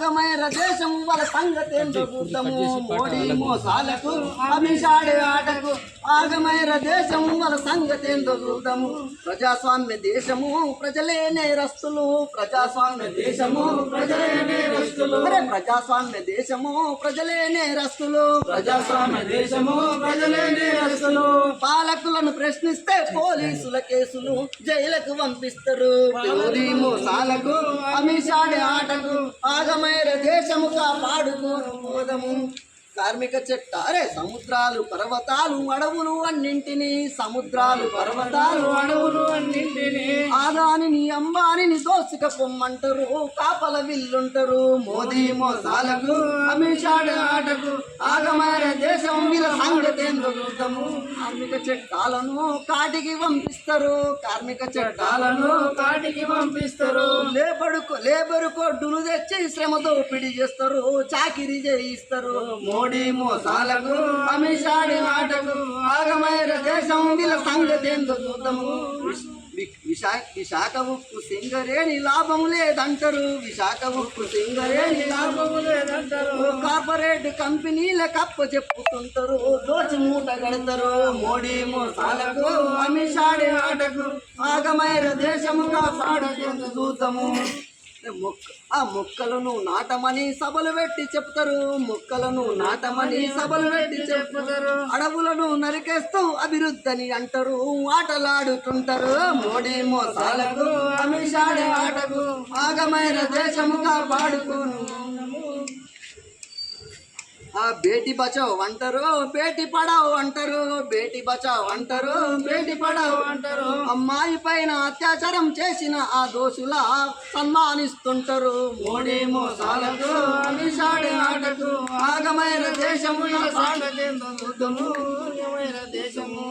ఆగమైన దేశం వాళ్ళ సంగతేందో చూద్దాము మోడీ మోసాలకు అమిషాడే ఆటకు ఆగమైన దేశం వాళ్ళ సంగతేందో చూద్దాము ప్రజాస్వామ్య దేశము ప్రజలే నేరస్తులు ప్రజాస్వామ్య దేశము ప్రజలే నేరస్తులు ప్రజాస్వామ్య దేశము ప్రజలే నేరస్తులు ప్రజాస్వామ్య దేశము ప్రజలే నేరస్తులు పాలకులను ప్రశ్నిస్తే పోలీసుల కేసులు జైలుకు పంపిస్తారు మోడీ మోసాలకు అమిషాడే ఆటకు ఆగమైన దేశము కాపాడుకోను మోదము కార్మిక చట్టారే సముద్రాలు పర్వతాలు అడవులు అన్నింటినీ సముద్రాలు పర్వతాలు అడవులు అన్నింటినీ ఆదానిని అంబానిని దోసుక పొమ్మంటారు కాపల విల్లుంటారు మోదీ మోసాలకు అమిషాడే ఆటకు ఆగమైన దేశం వీళ్ళ సంగతేందో చూద్దాము కార్మిక చట్టాలను కాటికి పంపిస్తారు కార్మిక చట్టాలను కాటికి పంపిస్తారు లేబరు కోడ్డులు తెచ్చి శ్రమతో పిడి చేస్తారు చాకిరీ చేయిస్తారు మోడీ మోసాలకు అమిషాడి ఆటకు ఆగమైన దేశం వీళ్ళ సంగతేందో చూద్దాము విశాఖ ఉక్కు సింగరేణి లాభం లేదంటారు విశాఖ ఉక్కు సింగరేణి లాభం లేదంటారు కార్పొరేట్ కంపెనీల కప్ప చెప్పుతుంటారు దోచి మూట కడతారు మోడీ మోసాలకు అమిషాడి ఆటకు ఆగమైన దేశము కాపాడకేందో చూద్దాము ఆ మొక్కలను నాటమని సభలు పెట్టి చెప్తారు మొక్కలను నాటమని సభలు పెట్టి చెప్తారు అడవులను నరికేస్తూ అభివృద్ధి అంటారు ఆటలాడుతుంటారు మోడీ మోసాలకు అమిషాడే ఆటకు ఆగమైన దేశము కాపాడుకోను ఆ బేటీ బచావ్ అంటారు బేటీ పడావ్ అంటారు బేటీ బచావ్ అంటారు బేటీ పడావ్ అంటారు అమ్మాయి పైన అత్యాచారం చేసిన ఆ దోషుల సన్మానిస్తుంటారు మోడీ మోసాలకు అమిషాడే ఆటకు ఆగమైన దేశము దేశము